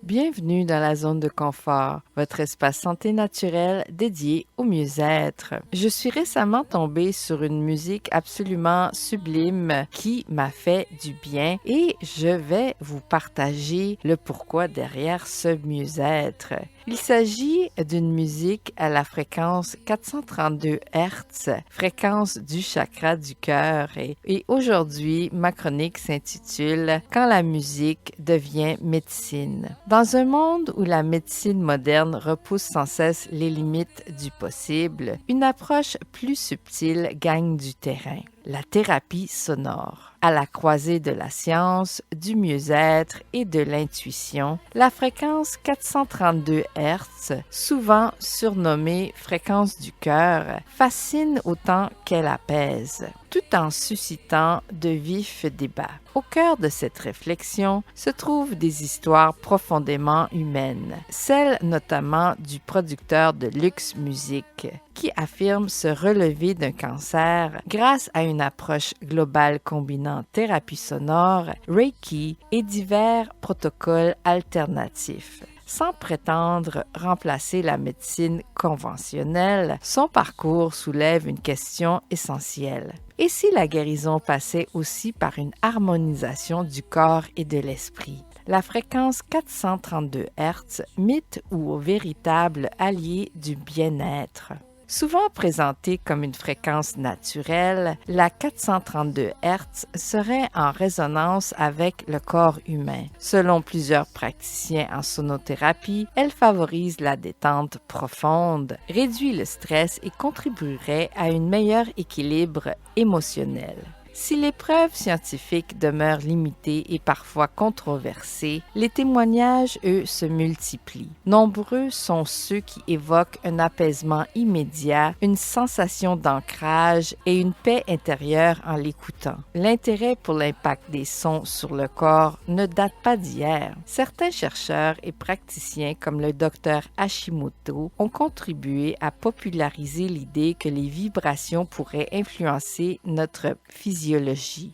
Bienvenue dans la zone de confort, votre espace santé naturelle dédié au mieux-être. Je suis récemment tombée sur une musique absolument sublime qui m'a fait du bien et je vais vous partager le pourquoi derrière ce mieux-être. Il s'agit d'une musique à la fréquence 432 Hz, fréquence du chakra du cœur. Et aujourd'hui, ma chronique s'intitule « Quand la musique devient médecine ». Dans un monde où la médecine moderne repousse sans cesse les limites du possible, une approche plus subtile gagne du terrain. La thérapie sonore. À la croisée de la science, du mieux-être et de l'intuition, la fréquence 432 Hz, souvent surnommée fréquence du cœur, fascine autant qu'elle apaise, tout en suscitant de vifs débats. Au cœur de cette réflexion se trouvent des histoires profondément humaines, celle notamment du producteur de Luxe Music, qui affirme se relever d'un cancer grâce à une approche globale combinant thérapie sonore, Reiki et divers protocoles alternatifs. Sans prétendre remplacer la médecine conventionnelle, son parcours soulève une question essentielle. Et si la guérison passait aussi par une harmonisation du corps et de l'esprit? La fréquence 432 Hz, mythe ou véritable allié du bien-être? Souvent présentée comme une fréquence naturelle, la 432 Hz serait en résonance avec le corps humain. Selon plusieurs praticiens en sonothérapie, elle favorise la détente profonde, réduit le stress et contribuerait à un meilleur équilibre émotionnel. Si les preuves scientifiques demeurent limitées et parfois controversées, les témoignages, eux, se multiplient. Nombreux sont ceux qui évoquent un apaisement immédiat, une sensation d'ancrage et une paix intérieure en l'écoutant. L'intérêt pour l'impact des sons sur le corps ne date pas d'hier. Certains chercheurs et praticiens comme le docteur Hashimoto ont contribué à populariser l'idée que les vibrations pourraient influencer notre physiologie.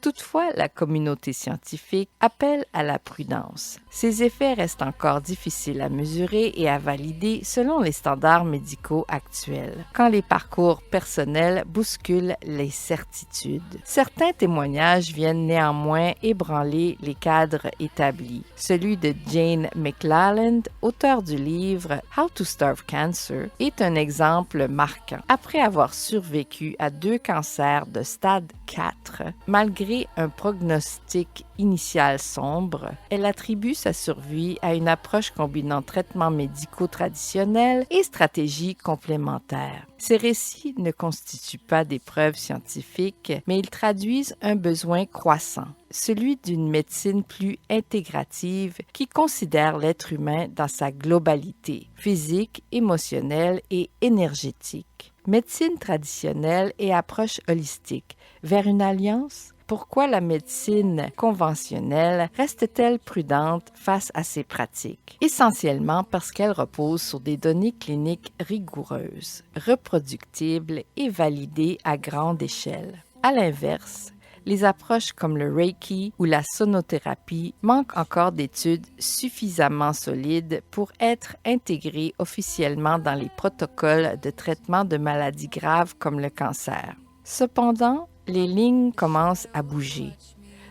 Toutefois, la communauté scientifique appelle à la prudence. Ces effets restent encore difficiles à mesurer et à valider selon les standards médicaux actuels, quand les parcours personnels bousculent les certitudes. Certains témoignages viennent néanmoins ébranler les cadres établis. Celui de Jane McLelland, auteur du livre How to Starve Cancer, est un exemple marquant. Après avoir survécu à 2 cancers de stade 4, malgré un prognostic initial sombre, elle attribue sa survie à une approche combinant traitements médicaux traditionnels et stratégies complémentaires. Ces récits ne constituent pas des preuves scientifiques, mais ils traduisent un besoin croissant, celui d'une médecine plus intégrative qui considère l'être humain dans sa globalité, physique, émotionnelle et énergétique. Médecine traditionnelle et approche holistique, vers une alliance? Pourquoi la médecine conventionnelle reste-t-elle prudente face à ces pratiques? Essentiellement parce qu'elle repose sur des données cliniques rigoureuses, reproductibles et validées à grande échelle. À l'inverse, les approches comme le Reiki ou la sonothérapie manquent encore d'études suffisamment solides pour être intégrées officiellement dans les protocoles de traitement de maladies graves comme le cancer. Cependant, les lignes commencent à bouger.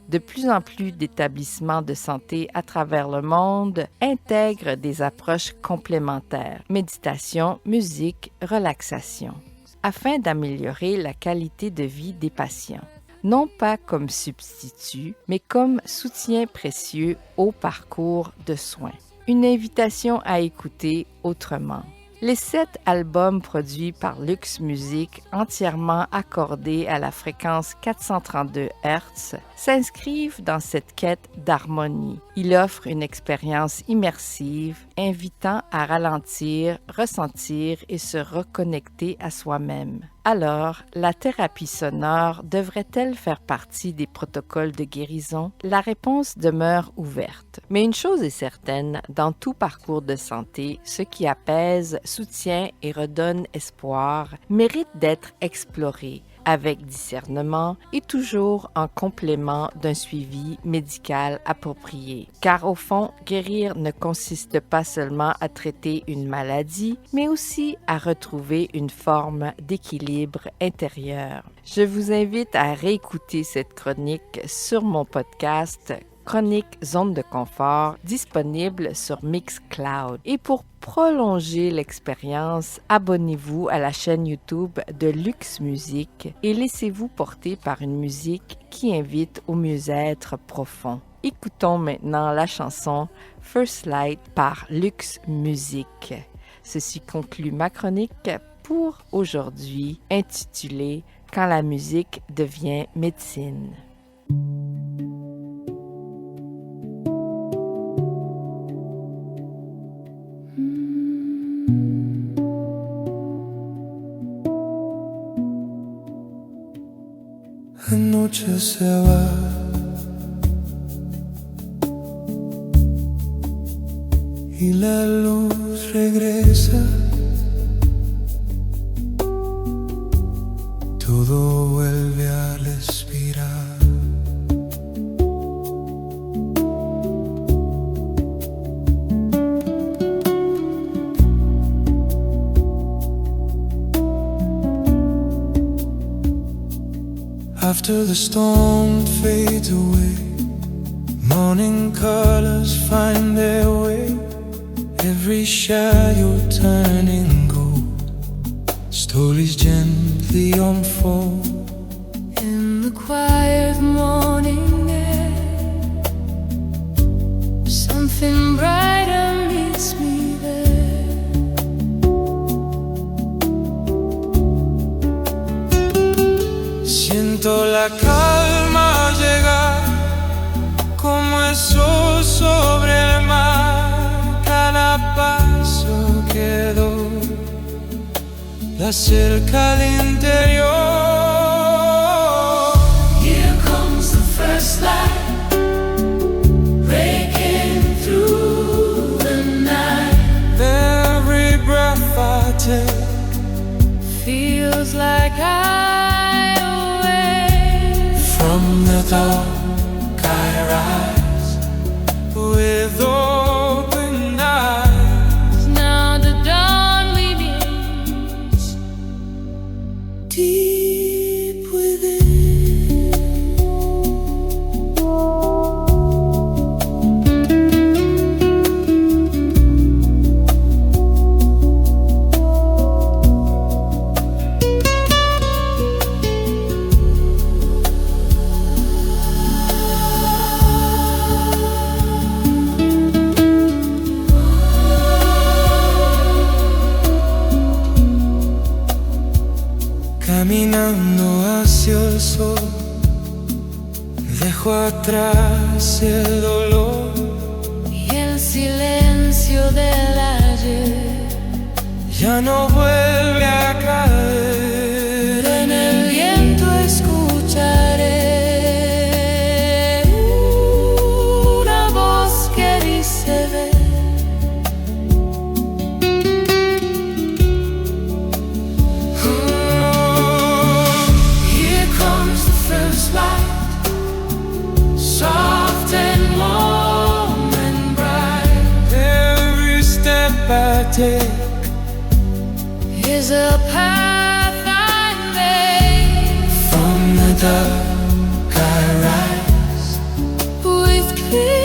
De plus en plus d'établissements de santé à travers le monde intègrent des approches complémentaires, méditation, musique, relaxation, afin d'améliorer la qualité de vie des patients. Non pas comme substitut, mais comme soutien précieux au parcours de soins. Une invitation à écouter autrement. Les 7 albums produits par Luxe Music, entièrement accordés à la fréquence 432 Hz, s'inscrivent dans cette quête d'harmonie. Il offre une expérience immersive, invitant à ralentir, ressentir et se reconnecter à soi-même. Alors, la thérapie sonore devrait-elle faire partie des protocoles de guérison? La réponse demeure ouverte. Mais une chose est certaine, dans tout parcours de santé, ce qui apaise, soutient et redonne espoir mérite d'être exploré, avec discernement et toujours en complément d'un suivi médical approprié. Car au fond, guérir ne consiste pas seulement à traiter une maladie, mais aussi à retrouver une forme d'équilibre intérieur. Je vous invite à réécouter cette chronique sur mon podcast Chronique Zone de confort, disponible sur Mixcloud. Et pour prolonger l'expérience, abonnez-vous à la chaîne YouTube de Luxe Musique et laissez-vous porter par une musique qui invite au mieux-être profond. Écoutons maintenant la chanson First Light par Luxe Musique. Ceci conclut ma chronique pour aujourd'hui, intitulée Quand la musique devient médecine. La noche se va y la luz regresa. Todo vuelve a respirar. After the storm fades away, morning colors find their way. Every shadow turning gold, stories gently unfold. In the quiet morning air, something brighter meets me there. Siento la calma llegar, como el sol sobre el mar. Cada paso que doy la cerca del interior. Here comes the first light, breaking through the night. Every breath I take Feels like I awake from the dark. I rise with open eyes. now the dawn begins Deep within, caminando hacia el sol, dejo atrás el dolor. y el silencio del ayer Ya no vuelve a caer. en el viento escucharé una voz que dice ven. Here comes the first light, soft and warm and bright. Every step I take Is a path I made from the dark, I rise with clear